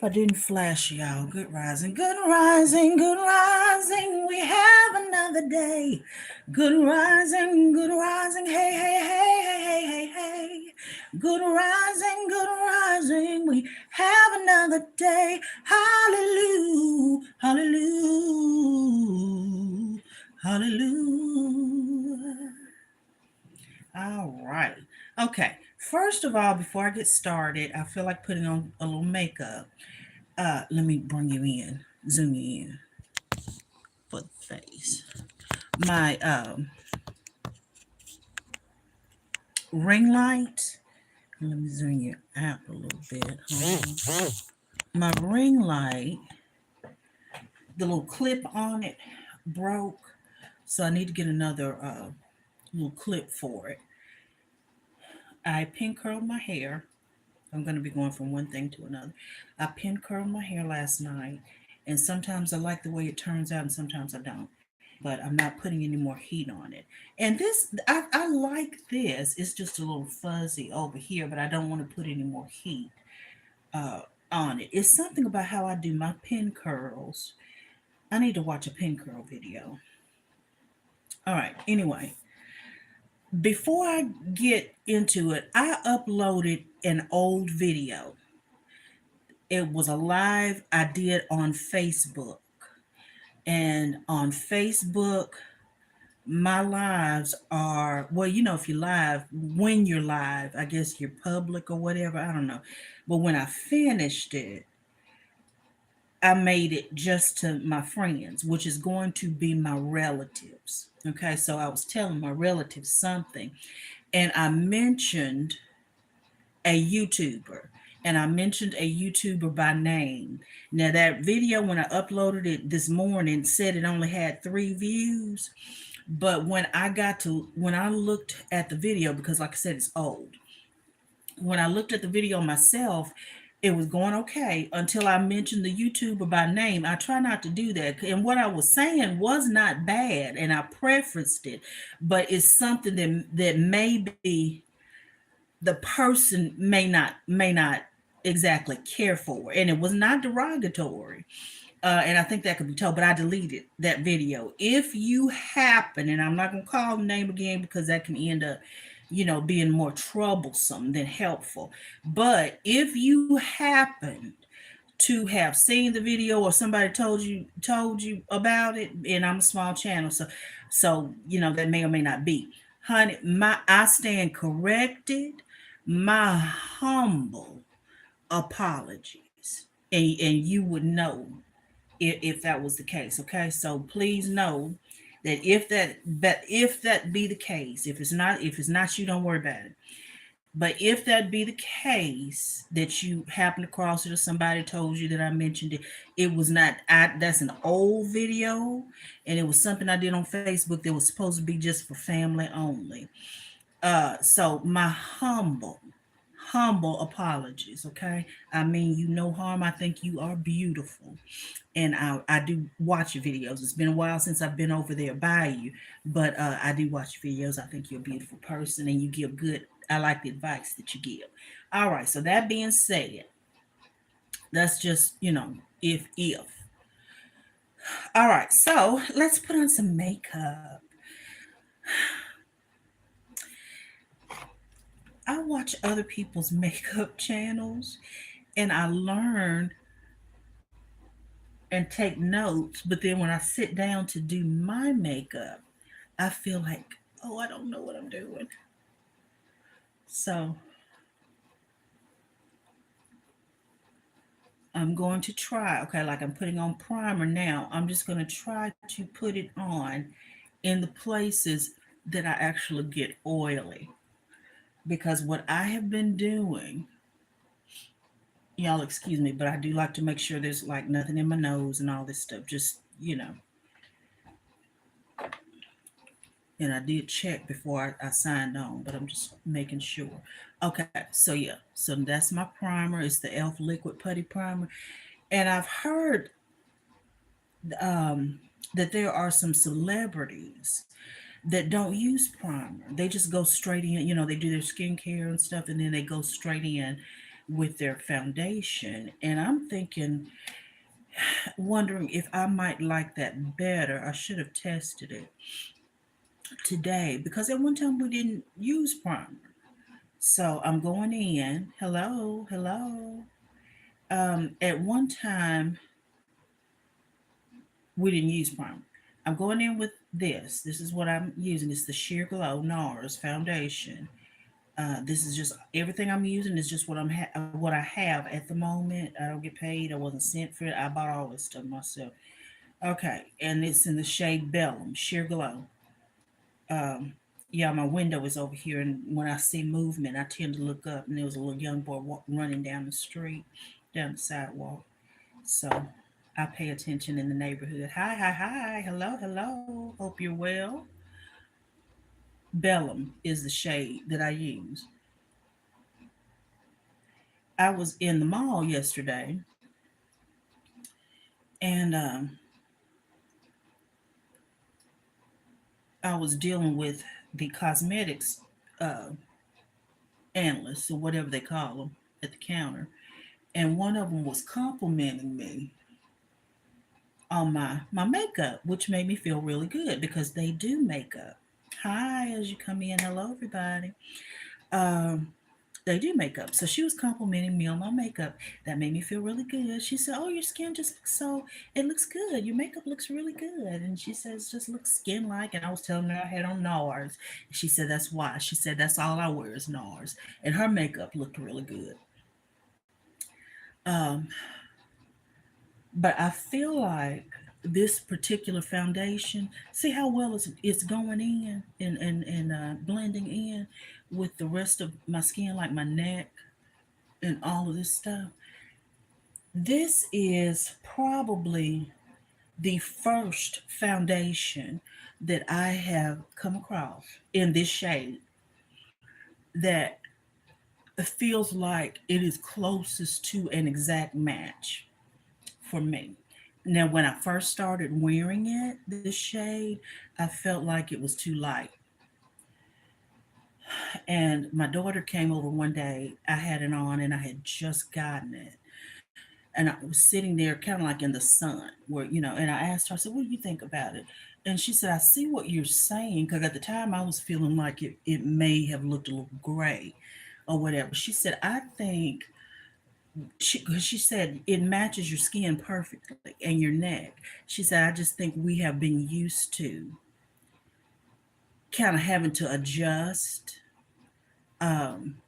I didn't flash y'all. Good rising, good rising, good rising. We have another day. Good rising. Hey, hey, hey, hey, hey, hey, hey. Good rising. We have another day. Hallelujah, hallelujah, hallelujah. All right. Okay. First of all, before I get started, I feel like putting on a little makeup. Let me bring you in, zoom you in for the face. My ring light. Let me zoom you out a little bit. My ring light, the little clip on it broke, so I need to get another little clip for it. I pin curled my hair. I'm going to be going from one thing to another. I pin curled my hair last night, and sometimes I like the way it turns out, and sometimes I don't. But I'm not putting any more heat on it. And this, I like this. It's just a little fuzzy over here, but I don't want to put any more heat uh, on it. It's something about how I do my pin curls. I need to watch a pin curl video. All right. Anyway, before I get into it, I uploaded an old video. It was a live I did on Facebook. And on Facebook, my lives are, well, you know, if you're live, when you're live, I guess you're public or whatever, I don't know. But when I finished it, I made it just to my friends, which is going to be my relatives. Okay, so I was telling my relatives something, and I mentioned a YouTuber, and I mentioned a YouTuber by name. Now, that video, when I uploaded it this morning, said it only had 3 views. But when I looked at the video, because like I said, it's old, when I looked at the video myself, it was going okay until I mentioned the YouTuber by name. I try not to do that. And what I was saying was not bad, and I prefaced it, but it's something that maybe the person may not exactly care for. And it was not derogatory. And I think that could be told, but I deleted that video. If you happen, and I'm not going to call the name again because that can end up, being more troublesome than helpful. But if you happen to have seen the video or somebody told you about it, and I'm a small channel, so that may or may not be, honey, I stand corrected. My humble apologies, and you would know if that was the case. Okay, so please know that if that be the case, if it's not you, don't worry about it. But if that be the case, that you happen to cross it or somebody told you that I mentioned it, it was not. That's an old video, and it was something I did on Facebook that was supposed to be just for family only. So my humble apologies. Okay, I mean you no harm. I think you are beautiful, and I do watch your videos. It's been a while since I've been over there by you, but I do watch your videos. I think you're a beautiful person, and you give good. I like the advice that you give. All right. So that being said, that's just if. All right. So let's put on some makeup. I watch other people's makeup channels, and I learn and take notes. But then when I sit down to do my makeup, I feel like, oh, I don't know what I'm doing. So I'm going to try, okay, like I'm putting on primer now. I'm just going to try to put it on in the places that I actually get oily. Because what I have been doing, y'all excuse me, but I do like to make sure there's like nothing in my nose and all this stuff. Just. And I did check before I signed on, but I'm just making sure. Okay, so yeah, so that's my primer. It's the Elf Liquid Putty Primer. And I've heard um, that there are some celebrities that don't use primer. They just go straight in. They do their skincare and stuff, and then they go straight in with their foundation. And I'm thinking, wondering if I might like that better. I should have tested it today because at one time we didn't use primer. So I'm going in. Hello, hello. At one time we didn't use primer. I'm going in with this. This is what I'm using. It's the Sheer Glow NARS foundation. This is just everything I'm using is just what I have at the moment. I don't get paid. I wasn't sent for it. I bought all this stuff myself. Okay, and it's in the shade Bellum Sheer Glow. Um, yeah, my window is over here, and when I see movement, I tend to look up, and there was a little young boy running down the street, down the sidewalk. So I pay attention in the neighborhood. Hi, hi, hi. Hello, hello. Hope you're well. Bellum is the shade that I use. I was in the mall yesterday, and I was dealing with the cosmetics uh, analysts or whatever they call them at the counter, and one of them was complimenting me on my makeup, which made me feel really good because they do makeup. Hi, as you come in, hello everybody. Um, they do makeup, so she was complimenting me on my makeup. That made me feel really good. She said, "Oh, your skin just looks so it looks good. Your makeup looks really good." And she says, "Just looks skin like." And I was telling her I had on NARS. She said, "That's why." She said, "That's all I wear is NARS." And her makeup looked really good. Um, but I feel like this particular foundation, see how well it's going in and blending in with the rest of my skin, like my neck and all of this stuff. This is probably the first foundation that I have come across in this shade that feels like it is closest to an exact match for me. Now, when I first started wearing it, this shade, I felt like it was too light. And my daughter came over one day. I had it on and I had just gotten it. And I was sitting there kind of like in the sun, where, and I asked her, I said, "What do you think about it?" And she said, "I see what you're saying." Because at the time I was feeling like it may have looked a little gray or whatever. She said, "I think," she said, "it matches your skin perfectly and your neck." She said, "I just think we have been used to kind of having to adjust um,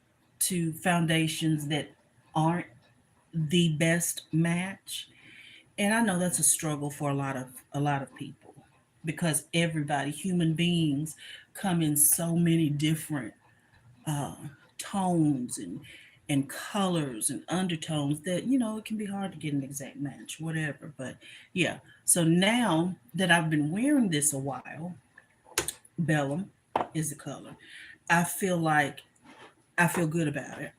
to foundations that aren't the best match." And I know that's a struggle for a lot of people because everybody, human beings, come in so many different uh, tones and colors and undertones that it can be hard to get an exact match, whatever. But yeah, so now that I've been wearing this a while, Bellum is the color. I feel like I feel good about it.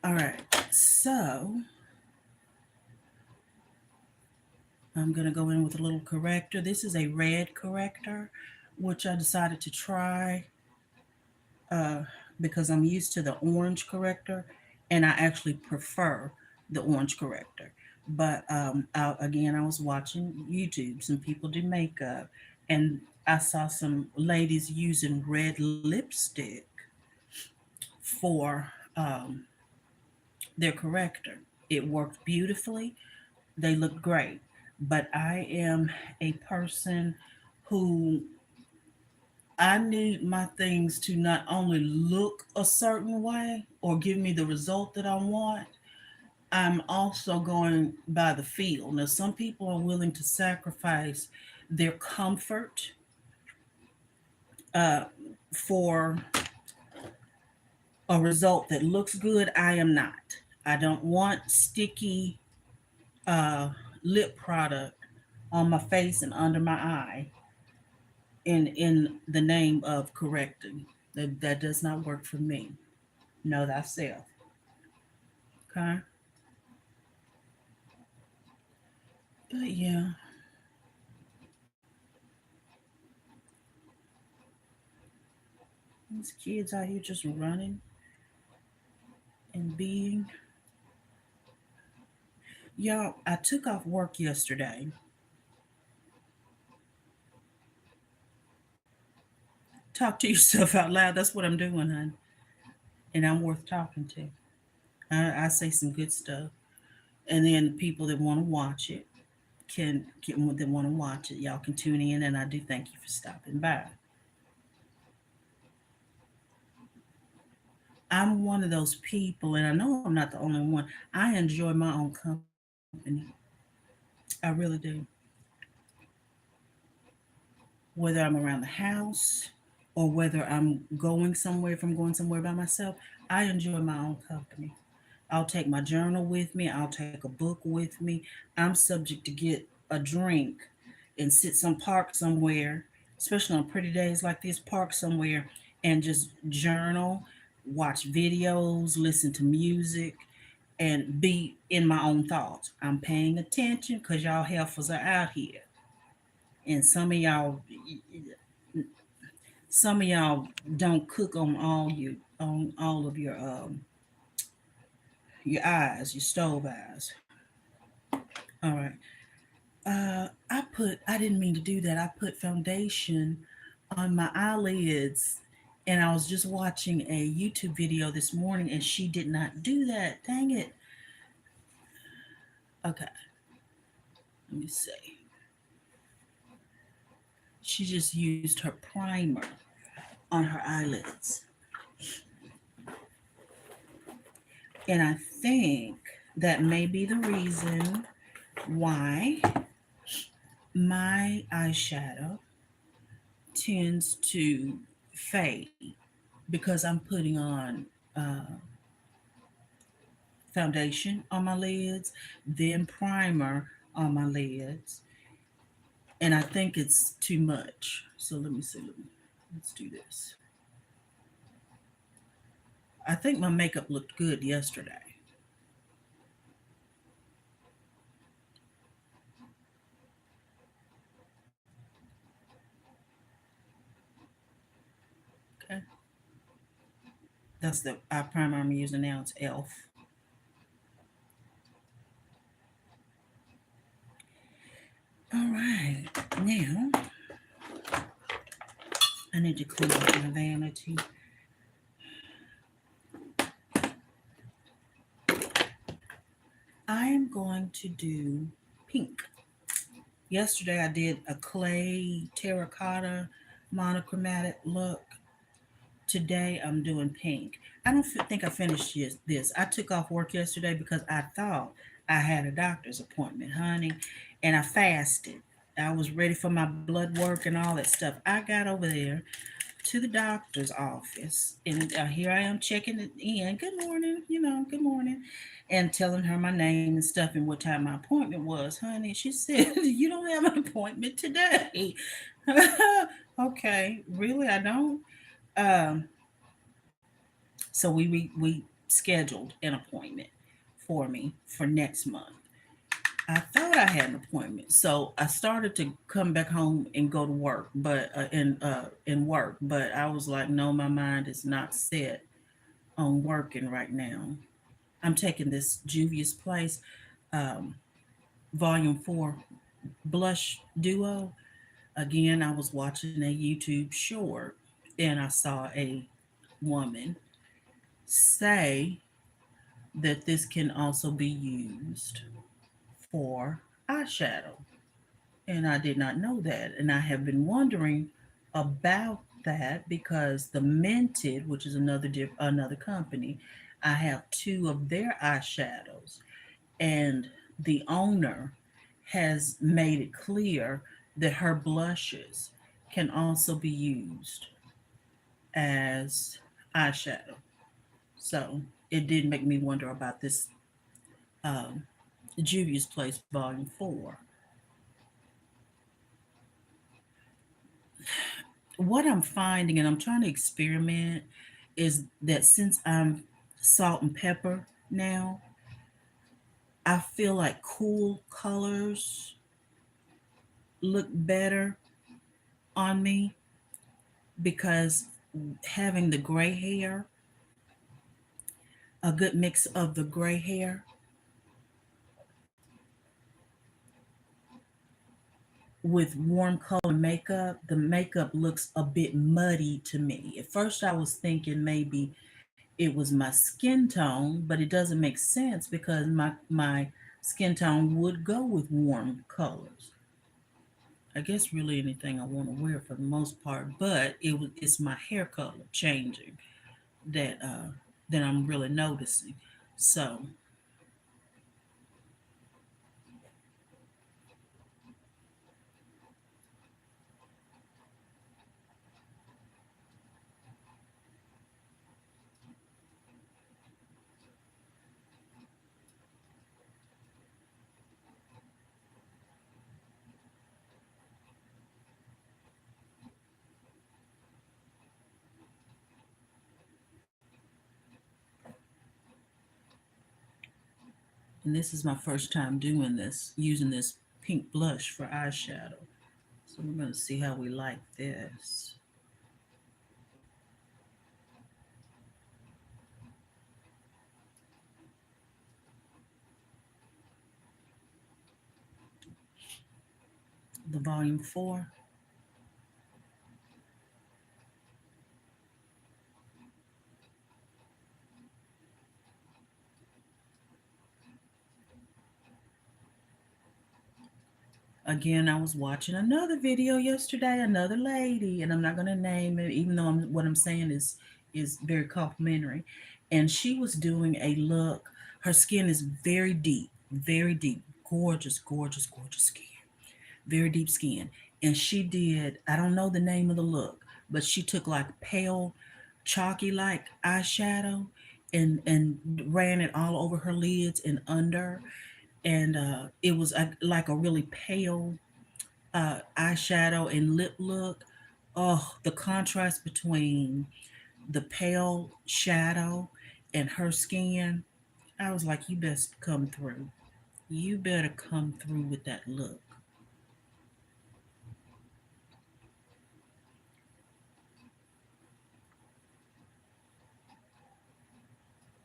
All right, so I'm going to go in with a little corrector. This is a red corrector, which I decided to try uh, because I'm used to the orange corrector and I actually prefer the orange corrector. But again, I was watching YouTube. Some people do makeup, and I saw some ladies using red lipstick for their corrector. It worked beautifully. They look great. But I am a person who I need my things to not only look a certain way or give me the result that I want, I'm also going by the feel. Now, some people are willing to sacrifice their comfort uh, for a result that looks good. I am not. I don't want sticky uh, lip product on my face and under my eye in the name of correcting. That does not work for me. Know thyself. Okay. But yeah, these kids out here just running and being. Y'all, I took off work yesterday. Talk to yourself out loud. That's what I'm doing, hon. And I'm worth talking to. I say some good stuff. And then the people that want to watch it that want to watch it, y'all can tune in. And I do thank you for stopping by. I'm one of those people, and I know I'm not the only one. I enjoy my own company. I really do. Whether I'm around the house or whether I'm going somewhere, if I'm going somewhere by myself, I enjoy my own company. I'll take my journal with me, I'll take a book with me. I'm subject to get a drink and sit some park somewhere, especially on pretty days like this, park somewhere and just journal, watch videos, listen to music, and be in my own thoughts. I'm paying attention because y'all heifers are out here. And some of y'all don't cook on all of your eyes, your stove eyes. All right. I didn't mean to do that. I put foundation on my eyelids, and I was just watching a YouTube video this morning and she did not do that. Dang it. Okay, let me see. She just used her primer on her eyelids. And I think that may be the reason why my eyeshadow tends to fade because I'm putting on uh, foundation on my lids, then primer on my lids, and I think it's too much. So let me see. Let's do this. I think my makeup looked good yesterday. Okay, that's the eye primer I'm using now. It's Elf. All right, now I need to clean up my vanity. I am going to do pink. Yesterday I did a clay terracotta monochromatic look. Today I'm doing pink. I don't think I finished this. I took off work yesterday because I thought I had a doctor's appointment, honey, and I fasted. I was ready for my blood work and all that stuff. I got over there to the doctor's office, and here I am checking it in. Good morning, good morning, and telling her my name and stuff and what time my appointment was, honey. She said, "You don't have an appointment today." Okay, really? I don't. Um, so we scheduled an appointment for me for next month. I thought I had an appointment, so I started to come back home and go to work, but in work. But I was like, no, my mind is not set on working right now. I'm taking this Juvia's Place, um, Volume 4 blush duo. Again, I was watching a YouTube short, and I saw a woman say that this can also be used for eyeshadow. And I did not know that. And I have been wondering about that because the Minted, which is another company, I have two of their eyeshadows, and the owner has made it clear that her blushes can also be used as eyeshadow. So it did make me wonder about this um, Juvia's Place Volume 4. What I'm finding, and I'm trying to experiment, is that since I'm salt and pepper now, I feel like cool colors look better on me because having the gray hair, a good mix of the gray hair with warm color makeup. The makeup looks a bit muddy to me. At first, I was thinking maybe it was my skin tone, but it doesn't make sense because my skin tone would go with warm colors. I guess really anything I want to wear for the most part, but it's my hair color changing that that I'm really noticing. So, and this is my first time doing this, using this pink blush for eyeshadow. So we're going to see how we like this. The volume 4. Again, I was watching another video yesterday, another lady, and I'm not going to name it, even though what I'm saying is very complimentary. And she was doing a look. Her skin is very deep, gorgeous, gorgeous, gorgeous skin, very deep skin. And she did, I don't know the name of the look, but she took like pale, chalky like eyeshadow and ran it all over her lids and under. And it was like a really pale eyeshadow and lip look. Oh, the contrast between the pale shadow and her skin. I was like, you best come through. You better come through with that look.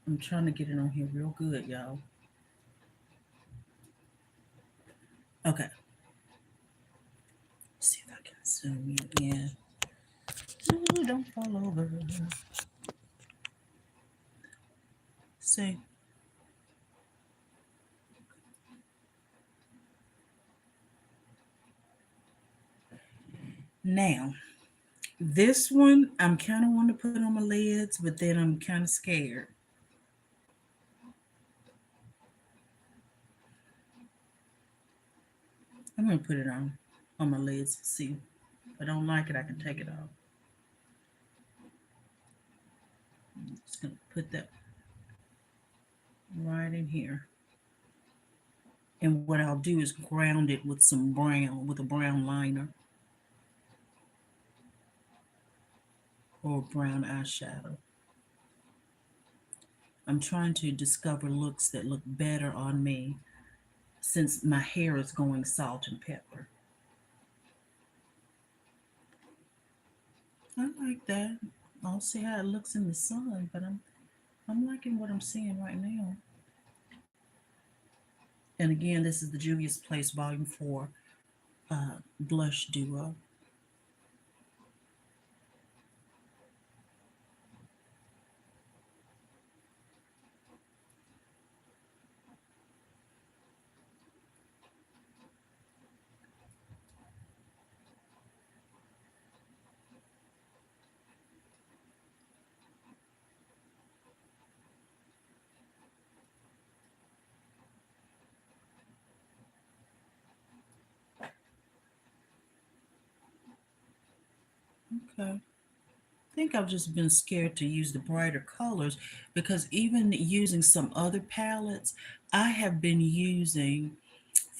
I'm trying to get it on here real good, y'all. Okay, let's see if I can zoom you in. Ooh, don't fall over. See, now this one I'm kind of want to put on my lids, but then I'm kind of scared. I'm gonna put it on my lids. See, if I don't like it, I can take it off. I'm just gonna put that right in here. And what I'll do is ground it with some brown, with a brown liner or brown eyeshadow. I'm trying to discover looks that look better on me since my hair is going salt and pepper. I like that. I'll see how it looks in the sun, but I'm liking what I'm seeing right now. And again, this is the Juvia's Place Volume 4 Blush Duo. Okay. I think I've just been scared to use the brighter colors because even using some other palettes, I have been using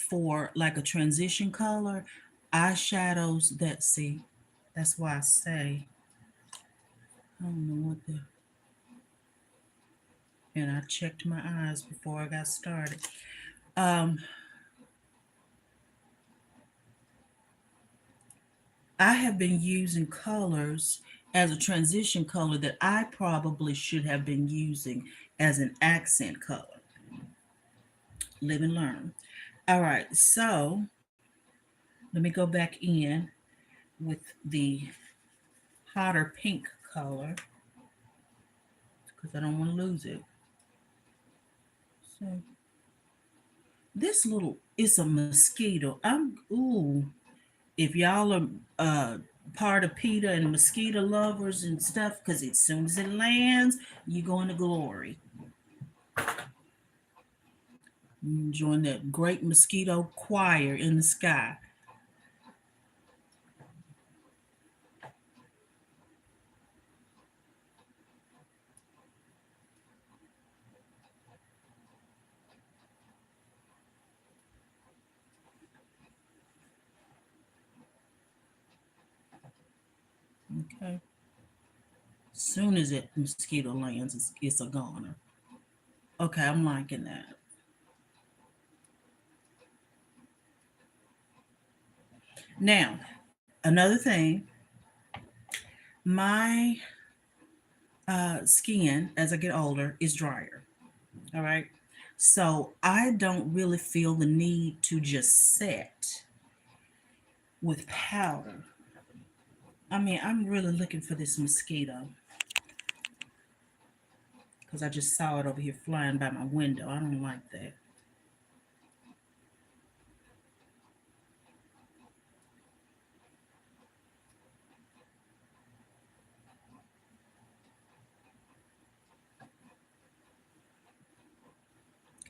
for like a transition color eyeshadows that see. That's why I say I don't know what the and I checked my eyes before I got started. Um, I have been using colors as a transition color that I probably should have been using as an accent color. Live and learn. All right, so let me go back in with the hotter pink color because I don't want to lose it. So this little is a mosquito. If y'all are part of PETA and mosquito lovers and stuff, because as soon as it lands, you go into glory. Join that great mosquito choir in the sky. Okay. Soon as that mosquito lands, it's a goner. Okay, I'm liking that. Now, another thing, my skin as I get older is drier. All right. So I don't really feel the need to just set with powder. I mean, I'm really looking for this mosquito because I just saw it over here flying by my window. I don't like that.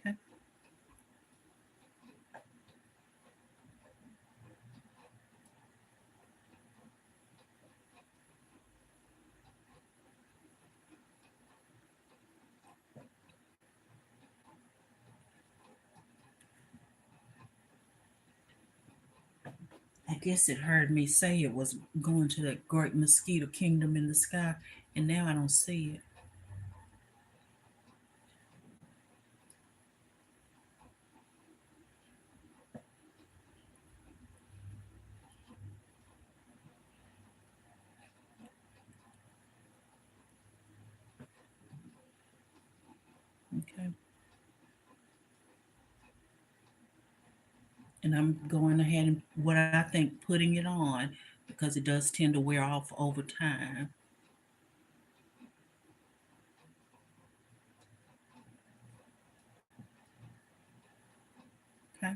Okay. I guess it heard me say it was going to that great mosquito kingdom in the sky, and now I don't see it. Okay. And I'm going ahead and what I think putting it on because it does tend to wear off over time. Okay.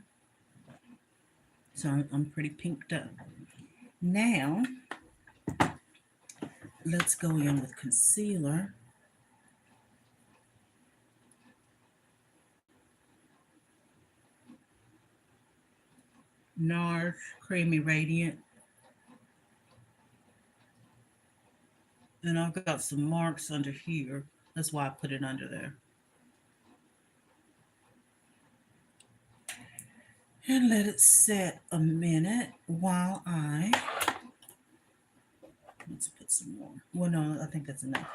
So I'm pretty pinked up. Now, let's go in with concealer. NARS Creamy Radiant. And I've got some marks under here. That's why I put it under there. And let it set a minute while I let's put some more. Well, no, I think that's enough.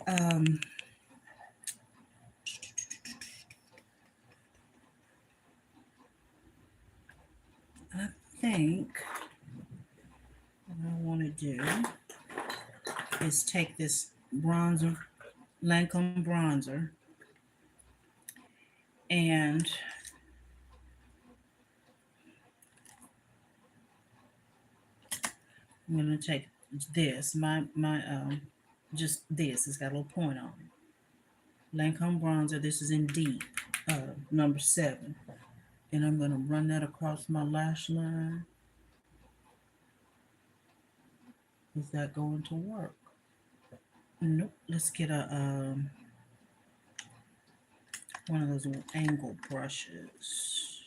Um, I think what I want to do is take this bronzer, Lancome bronzer, and I'm going to take this, my just this. It's got a little point on it. Lancome bronzer. This is in deep, number 7, and I'm going to run that across my lash line. Is that going to work? Nope. Let's get a one of those little angle brushes.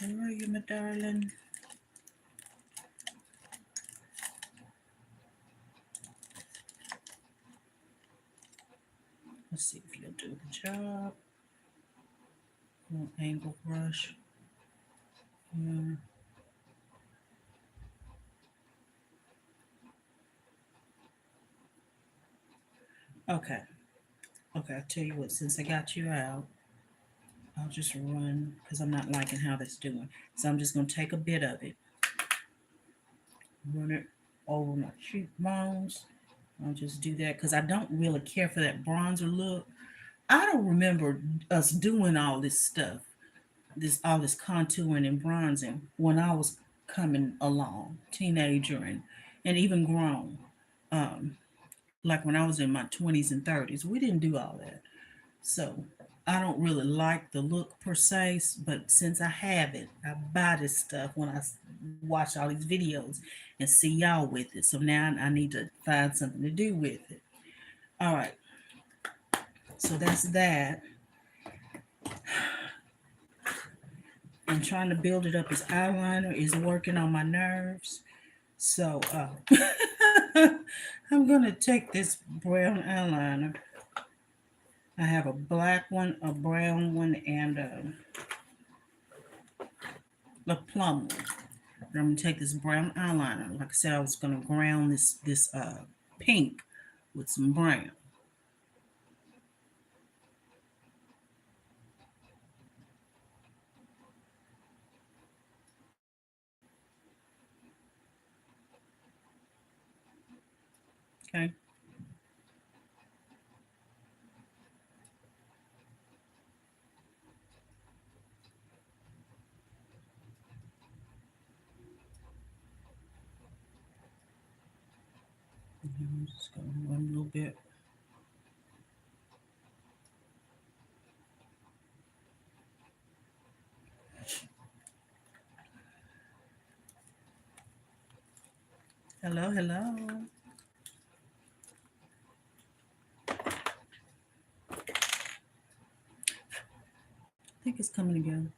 Where are you, my darling? Let's see if you'll do the job. Little angle brush. Yeah. Okay. Okay, I'll tell you what, since I got you out, I'll just run because I'm not liking how that's doing. So I'm just going to take a bit of it, run it over my cheekbones. I'll just do that because I don't really care for that bronzer look. I don't remember us doing all this stuff, this contouring and bronzing when I was coming along, teenager and even grown. Um, like when I was in my 20s and 30s, we didn't do all that. So I don't really like the look per se, but since I have it, I buy this stuff when I watch all these videos and see y'all with it. So now I need to find something to do with it. All right, so that's that. I'm trying to build it up as eyeliner is working on my nerves. So I'm gonna take this brown eyeliner. I have a black one, a brown one, and a plum one. And I'm gonna take this brown eyeliner. Like I said, I was gonna ground this pink with some brown. Okay. I'm just gonna run a little bit. Hello, hello. I think it's coming again.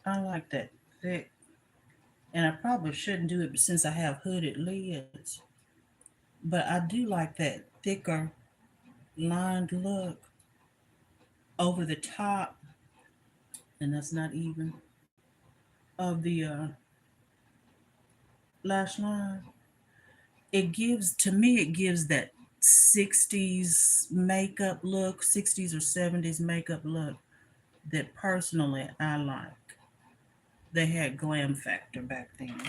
I like that thick, and I probably shouldn't do it since I have hooded lids. But I do like that thicker lined look over the top, and that's not even of the lash line. It gives to me it gives that 60s makeup look, 60s or 70s makeup look that personally I like. They had glam factor back then.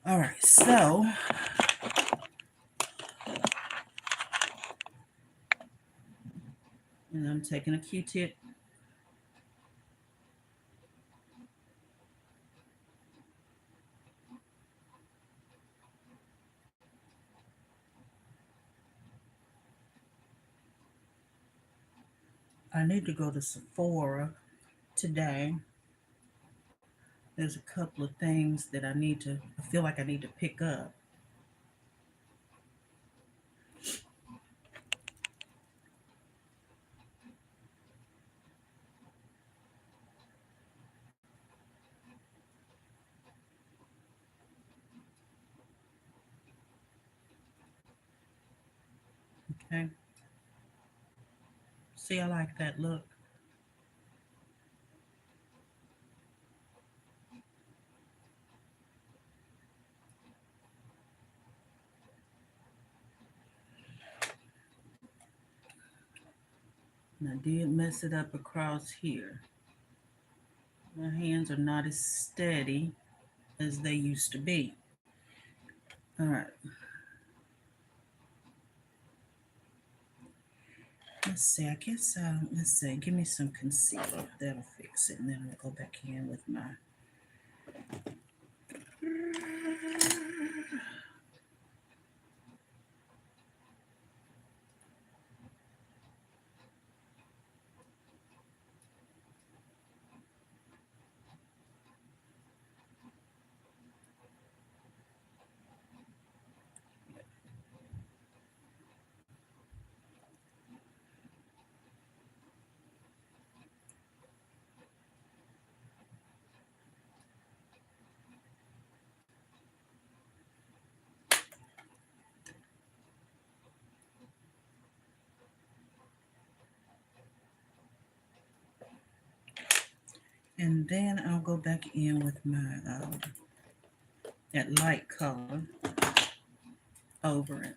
All right, so and I'm taking a Q-tip. I need to go to Sephora today. There's a couple of things that I feel like I need to pick up. Okay. See, I like that look. And I did mess it up across here. My hands are not as steady as they used to be. All right. Let's see. I guess let's see. Give me some concealer. That'll fix it, and then I'll go back in with my. And then I'll go back in with my that light color over it.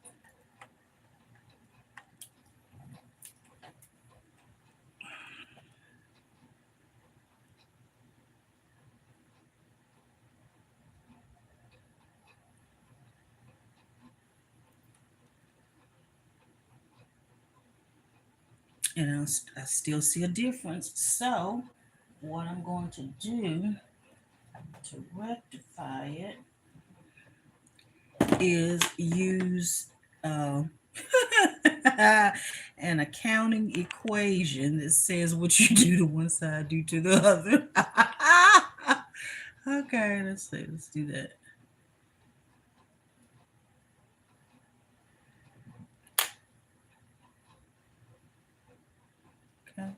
And I still see a difference. So what I'm going to do to rectify it is use uh, an accounting equation that says what you do to one side, do to the other. Okay, let's see. Let's do that. Okay.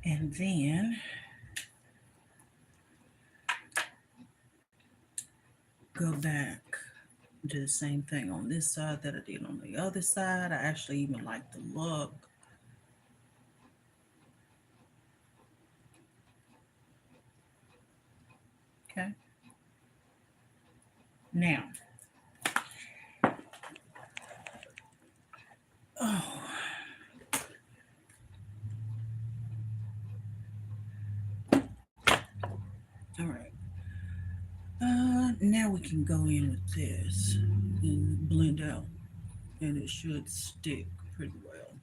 And then go back, do the same thing on this side that I did on the other side. I actually even like the look. Okay. Now, oh, all right. Now we can go in with this and blend out, and it should stick pretty well.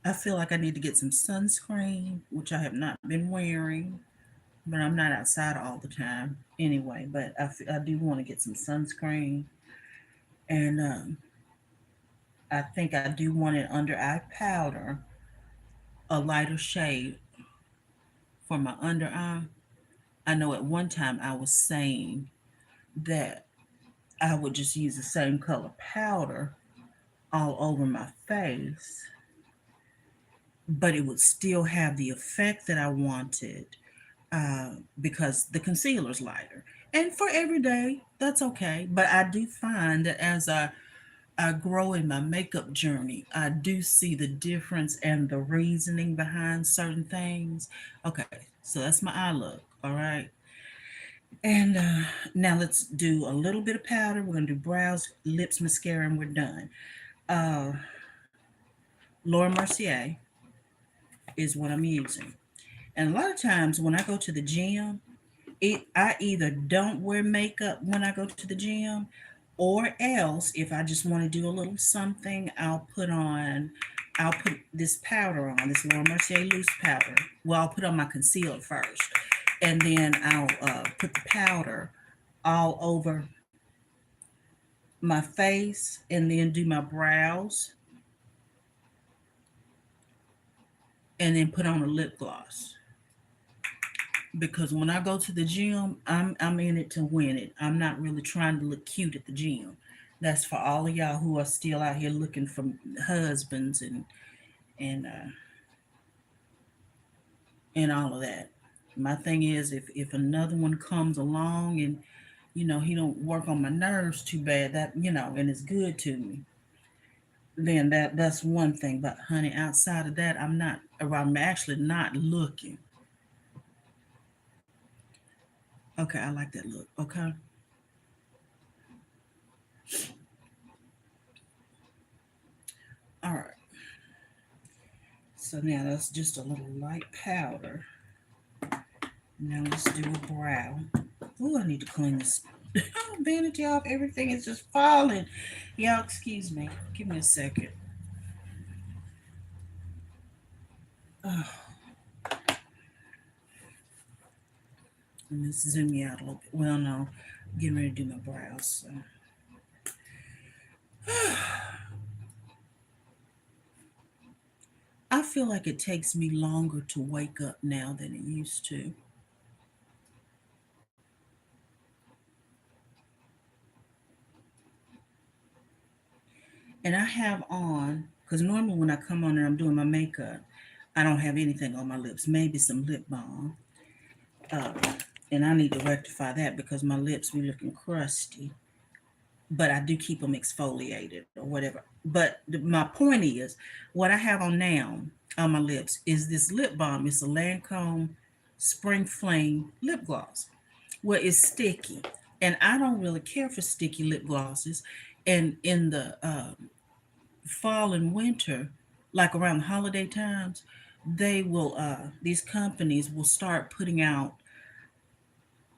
I feel like I need to get some sunscreen, which I have not been wearing, but I'm not outside all the time anyway. But I do want to get some sunscreen, and I think I do want an under eye powder, a lighter shade for my under eye. I know at one time I was saying that I would just use the same color powder all over my face, but it would still have the effect that I wanted because the concealer's lighter. And for every day, that's okay. But I do find that as I grow in my makeup journey, I do see the difference and the reasoning behind certain things. Okay, so that's my eye look. All right. And now let's do a little bit of powder. We're going to do brows, lips, mascara, and we're done. Uh, Laura Mercier is what I'm using. And a lot of times when I go to the gym, I either don't wear makeup when I go to the gym, or else if I just want to do a little something, I'll put this powder on, this Laura Mercier loose powder. Well, I'll put on my concealer first, and then I'll put the powder all over my face, and then do my brows, and then put on a lip gloss. Because when I go to the gym, I'm in it to win it. I'm not really trying to look cute at the gym. That's for all of y'all who are still out here looking for husbands and and all of that. My thing is, if another one comes along and he don't work on my nerves too bad, that and it's good to me, then that's one thing. But honey, outside of that, I'm not. Or I'm actually not looking. Okay, I like that look. Okay, all right. So now that's just a little light powder. Now let's do a brow. Oh, I need to clean this vanity off. Everything is just falling. Y'all, excuse me. Give me a second. Oh, let me zoom you out a little bit. Well, no, I'm getting ready to do my brows. So. I feel like it takes me longer to wake up now than it used to. And I have on, because normally when I come on and I'm doing my makeup, I don't have anything on my lips, maybe some lip balm. Uh, and I need to rectify that because my lips be looking crusty. But I do keep them exfoliated or whatever. But my point is, what I have on now on my lips is this lip balm. It's a Lancome Spring Flame lip gloss. Well, it's sticky, and I don't really care for sticky lip glosses. And in the fall and winter, like around the holiday times, they will these companies will start putting out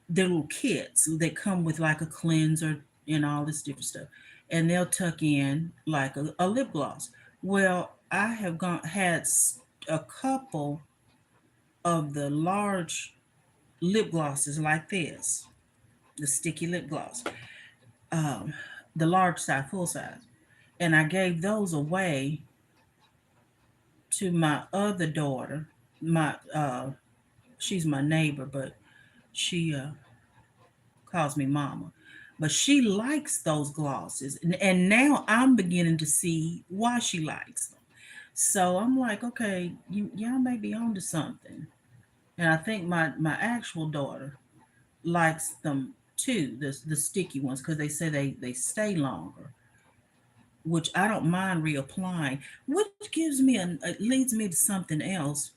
their little kits that come with like a cleanser and all this different stuff, and they'll tuck in like a lip gloss. Well, I have gone had a couple of the large lip glosses like this, the sticky lip gloss, um, the large size, full size, and I gave those away to my other daughter. My she's my neighbor, but she calls me mama. But she likes those glosses, and now I'm beginning to see why she likes them. So I'm like, okay, y'all may be onto something. And I think my actual daughter likes them too, the sticky ones, because they say they stay longer, which I don't mind reapplying. Which gives me it leads me to something else.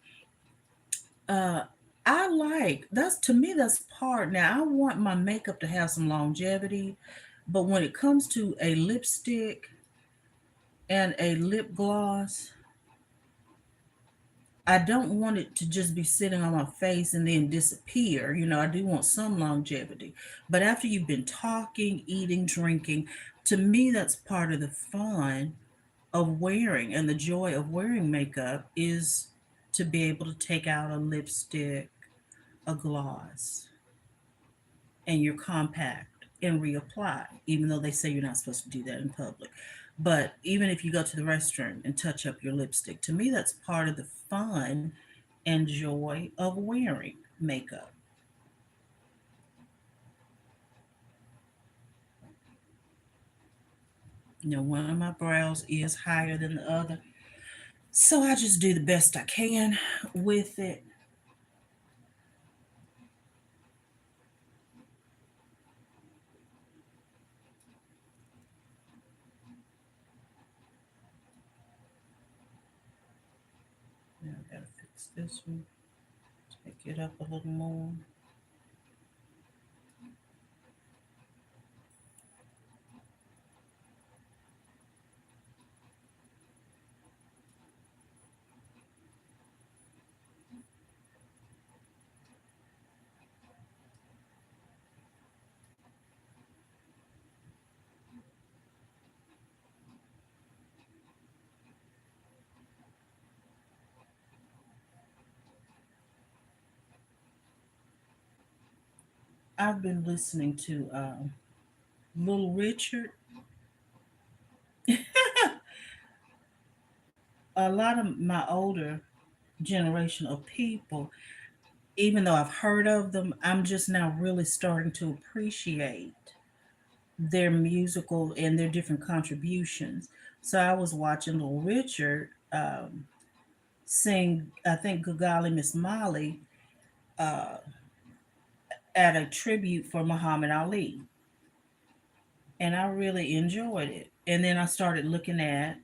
Uh, I like that's to me that's part. Now I want my makeup to have some longevity, but when it comes to a lipstick and a lip gloss, I don't want it to just be sitting on my face and then disappear. You know, I do want some longevity. But after you've been talking, eating, drinking, to me that's part of the fun of wearing and the joy of wearing makeup is to be able to take out a lipstick, a gloss, and you're compact and reapply, even though they say you're not supposed to do that in public. But even if you go to the restroom and touch up your lipstick, to me, that's part of the fun and joy of wearing makeup. You know, one of my brows is higher than the other. So I just do the best I can with it. Now I gotta fix this one, take it up a little more. I've been listening to Little Richard. A lot of my older generation of people, even though I've heard of them, I'm just now really starting to appreciate their musical and their different contributions. So I was watching Little Richard sing, I think, Good Golly Miss Molly uh, at a tribute for Muhammad Ali. And I really enjoyed it. And then I started looking at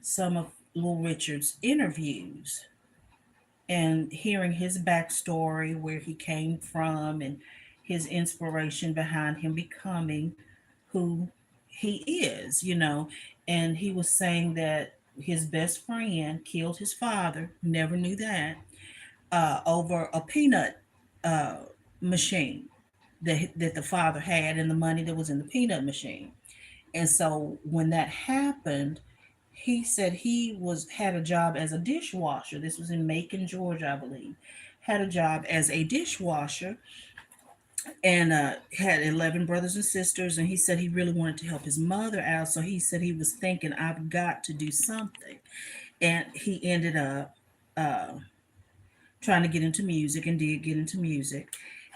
some of Little Richard's interviews and hearing his backstory, where he came from, and his inspiration behind him becoming who he is, you know. And he was saying that his best friend killed his father, never knew that, over a peanut uh, machine that the father had and the money that was in the peanut machine. And so when that happened, he said he was had a job as a dishwasher. This was in Macon, Georgia, I believe. Had a job as a dishwasher and had 11 brothers and sisters. And he said he really wanted to help his mother out. So he said he was thinking, I've got to do something. And he ended up uh, trying to get into music and did get into music.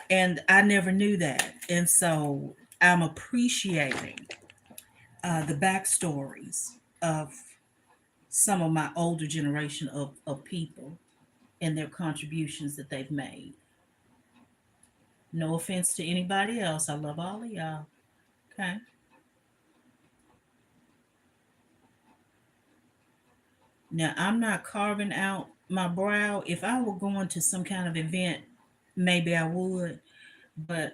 And I never knew that. And so I'm appreciating the backstories of some of my older generation of people and their contributions that they've made. No offense to anybody else. I love all of y'all. Okay. Now, I'm not carving out my brow. If I were going to some kind of event, maybe I would. But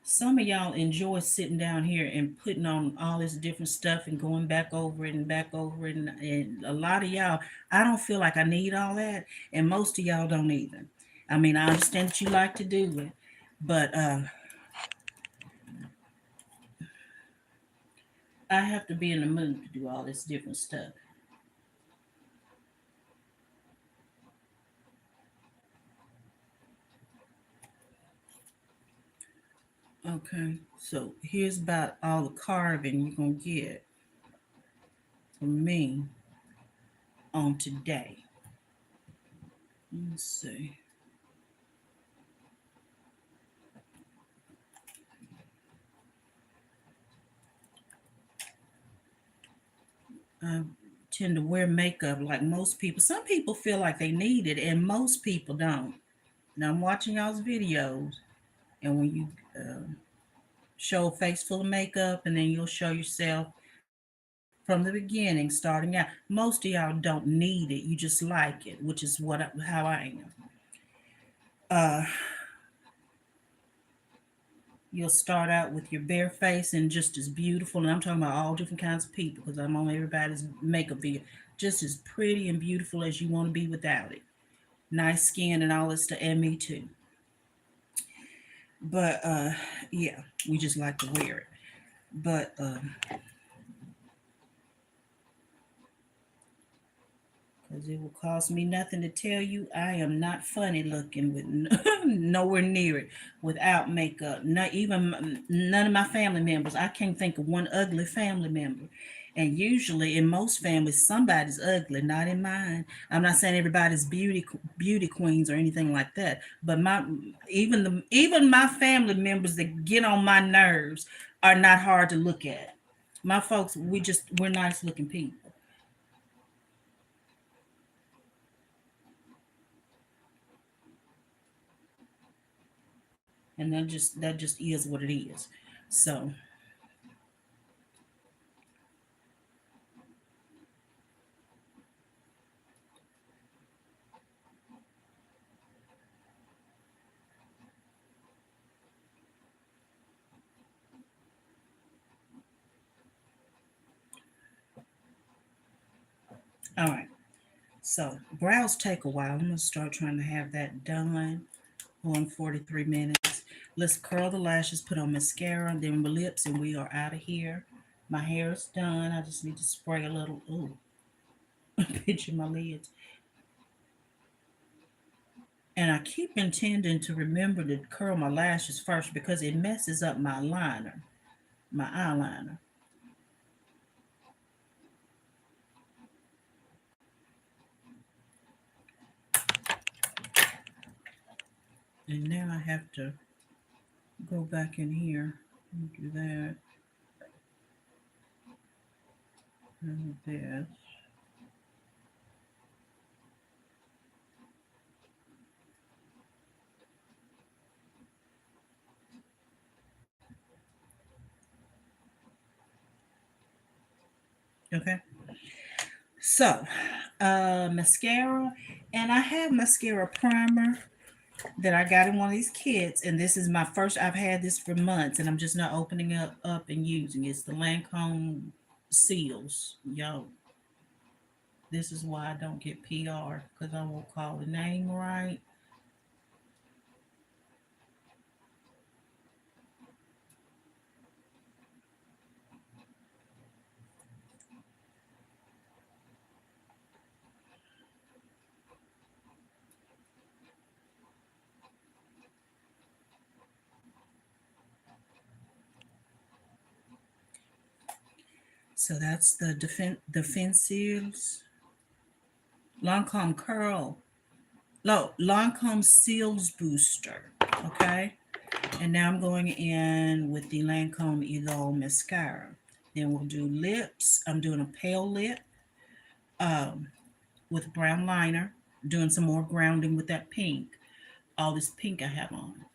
some of y'all enjoy sitting down here and putting on all this different stuff and going back over it and back over it. And a lot of y'all, I don't feel like I need all that. And most of y'all don't either. I mean, I understand that you like to do it, but I have to be in the mood to do all this different stuff. Okay, so here's about all the carving you're gonna get from me on today. Let's see. I tend to wear makeup like most people. Some people feel like they need it, and most people don't. Now I'm watching y'all's videos, and when you show a face full of makeup, and then you'll show yourself from the beginning, starting out. Most of y'all don't need it; you just like it, which is how I am. You'll start out with your bare face and just as beautiful. And I'm talking about all different kinds of people because I'm on everybody's makeup video. Just as pretty and beautiful as you want to be without it. Nice skin and all this stuff, and me too. But yeah, we just like to wear it. But because it will cost me nothing to tell you, I am not funny looking with nowhere near it without makeup. Not even none of my family members. I can't think of one ugly family member. And usually, in most families, somebody's ugly. Not in mine. I'm not saying everybody's beauty queens or anything like that. But even my family members that get on my nerves are not hard to look at. My folks, we're nice looking people. And that just is what it is. So, all right. So brows take a while. I'm gonna start trying to have that done on 43 minutes. Let's curl the lashes, put on mascara, and then the lips, and we are out of here. My hair is done. I just need to spray a little. Ooh, picture my lids. And I keep intending to remember to curl my lashes first because it messes up my liner, my eyeliner. And now I have to go back in here and do that and this. Okay. So, mascara, and I have mascara primer that I got in one of these kits, and this is my first. I've had this for months, and I'm just not opening up and using it. It's the Lancome Seals. Yo, this is why I don't get PR because I won't call the name right. So that's the defense seals, Lancome Curl, no, Lancome Seals Booster. Okay. And now I'm going in with the Lancome Evolve Mascara. Then we'll do lips. I'm doing a pale lip um, with brown liner, doing some more grounding with that pink. All this pink I have on.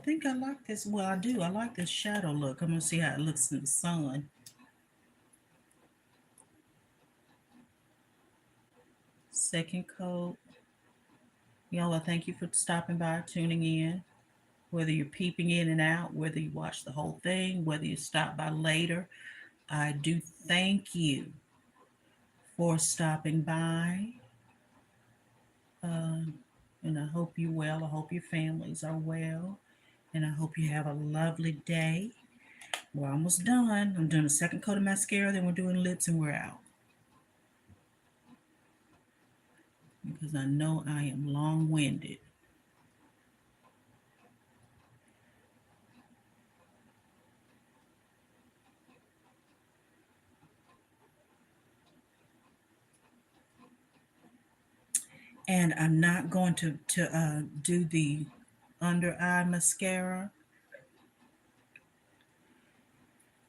I think I like this. Well, I do. I like this shadow look. I'm gonna see how it looks in the sun. Second coat. Y'all, I thank you for stopping by, tuning in. Whether you're peeping in and out, whether you watch the whole thing, whether you stop by later, I do thank you for stopping by. Um, and I hope you're well. I hope your families are well. And I hope you have a lovely day. We're almost done. I'm doing a second coat of mascara, then we're doing lips, and we're out. Because I know I am long winded. And I'm not going to do the under eye mascara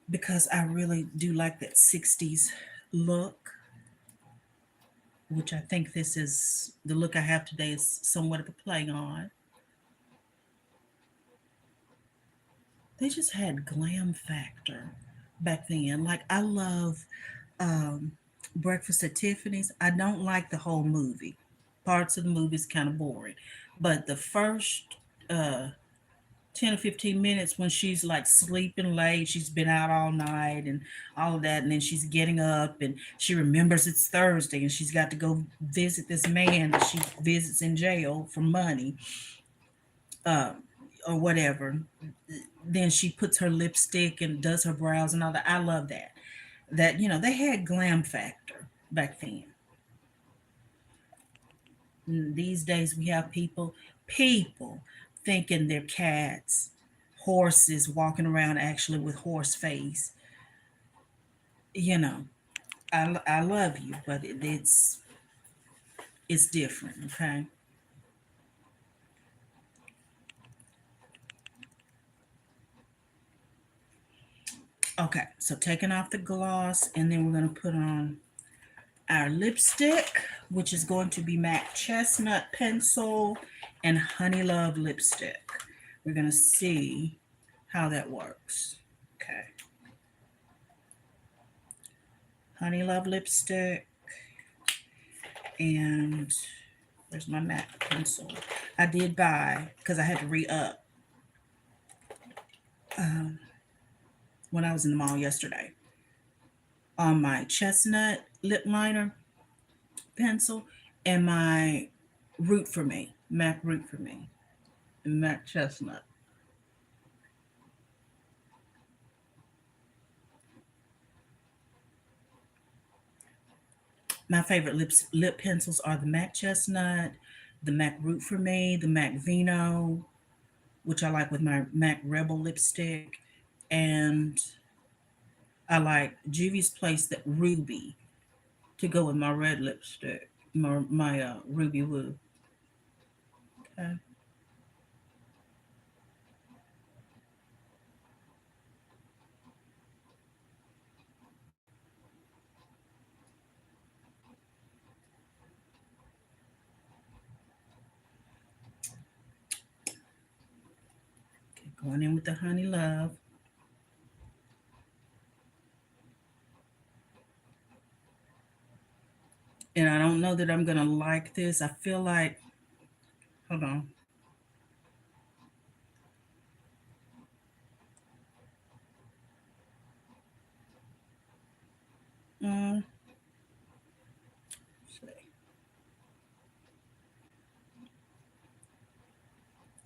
because I really do like that 60s look, which I think this is the look I have today is somewhat of a play on. They just had glam factor back then. Like I love um, Breakfast at Tiffany's. I don't like the whole movie. Parts of the movie is kind of boring, but the first uh, 10 or 15 minutes when she's like sleeping late, she's been out all night and all of that, and then she's getting up and she remembers it's Thursday and she's got to go visit this man that she visits in jail for money, uh, or whatever. Then she puts her lipstick and does her brows and all that. I love that. That, you know, they had glam factor back then. These days we have people thinking they're cats, horses walking around actually with horse face. You know, I love you, but it's different. Okay. Okay. So taking off the gloss, and then we're gonna put on our lipstick, which is going to be MAC Chestnut Pencil and Honey Love lipstick. We're gonna see how that works. Okay. Honey Love lipstick, and where's my MAC pencil? I did buy because I had to re up um, when I was in the mall yesterday on my chestnut lip liner pencil and my Root for Me, MAC Root for Me, and MAC Chestnut. My favorite lip pencils are the MAC Chestnut, the MAC Root for Me, the MAC Vino, which I like with my MAC Rebel lipstick, and I like Juvia's Place that Ruby to go with my red lipstick, my Ruby Woo. Okay. Going in with the Honey Love. And I don't know that I'm gonna like this. I feel like, hold on.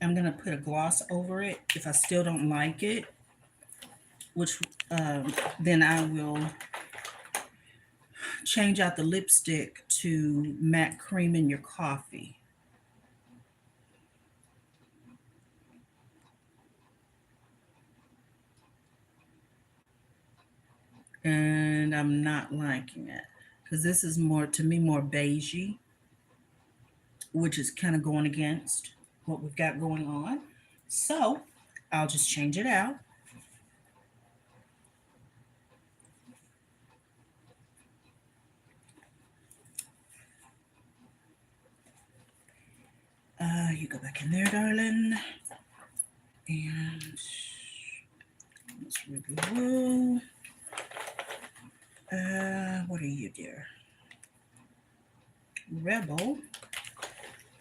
I'm going to put a gloss over it. If I still don't like it, which then I will change out the lipstick to matte cream in your coffee. And I'm not liking it because this is more, to me, more beigey, which is kind of going against what we've got going on. So I'll just change it out. You go back in there, darling. And let's review. What are you, dear? Rebel.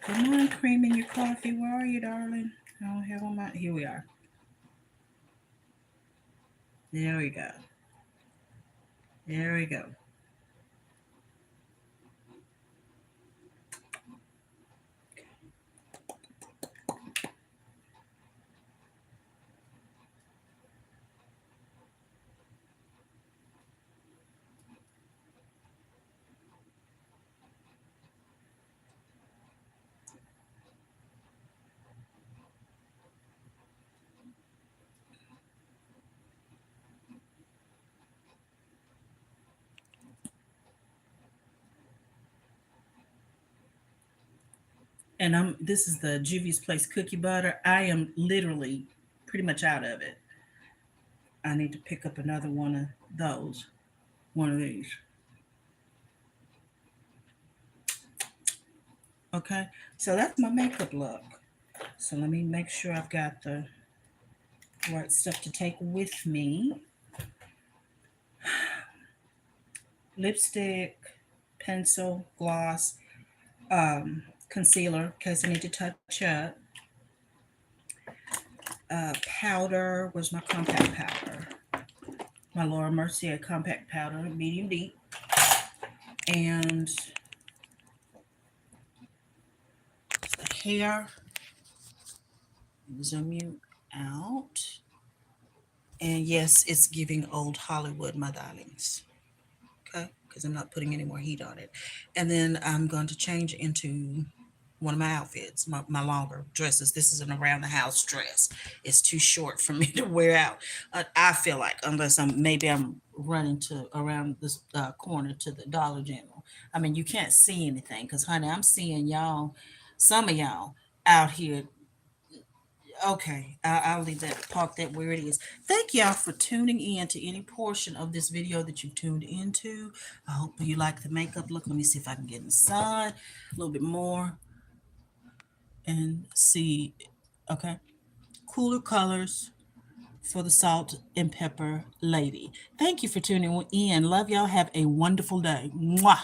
Come on, cream in your coffee. Where are you, darling? I don't have on my. Here we are. There we go. There we go. And this is the Juvia's Place cookie butter. I am literally pretty much out of it. I need to pick up another one of those. One of these. Okay. So that's my makeup look. So let me make sure I've got the right stuff to take with me. Lipstick, pencil, gloss, concealer in case I need to touch up. Powder. Where's my compact powder? My Laura Mercier compact powder, medium deep. And the hair. Zoom you out. And yes, it's giving old Hollywood, my darlings. Okay, because I'm not putting any more heat on it. And then I'm going to change into one of my outfits, my longer dresses. This is an around the house dress. It's too short for me to wear out. I feel like, unless I'm running to around this corner to the Dollar General. I mean, you can't see anything because, honey, I'm seeing y'all, some of y'all out here. Okay, I'll leave that, park that where it is. Thank y'all for tuning in to any portion of this video that you've tuned into. I hope you like the makeup look. Let me see if I can get in the sun a little bit more and see. Okay, cooler colors for the salt and pepper lady. Thank you for tuning in. Love y'all. Have a wonderful day. Mwah.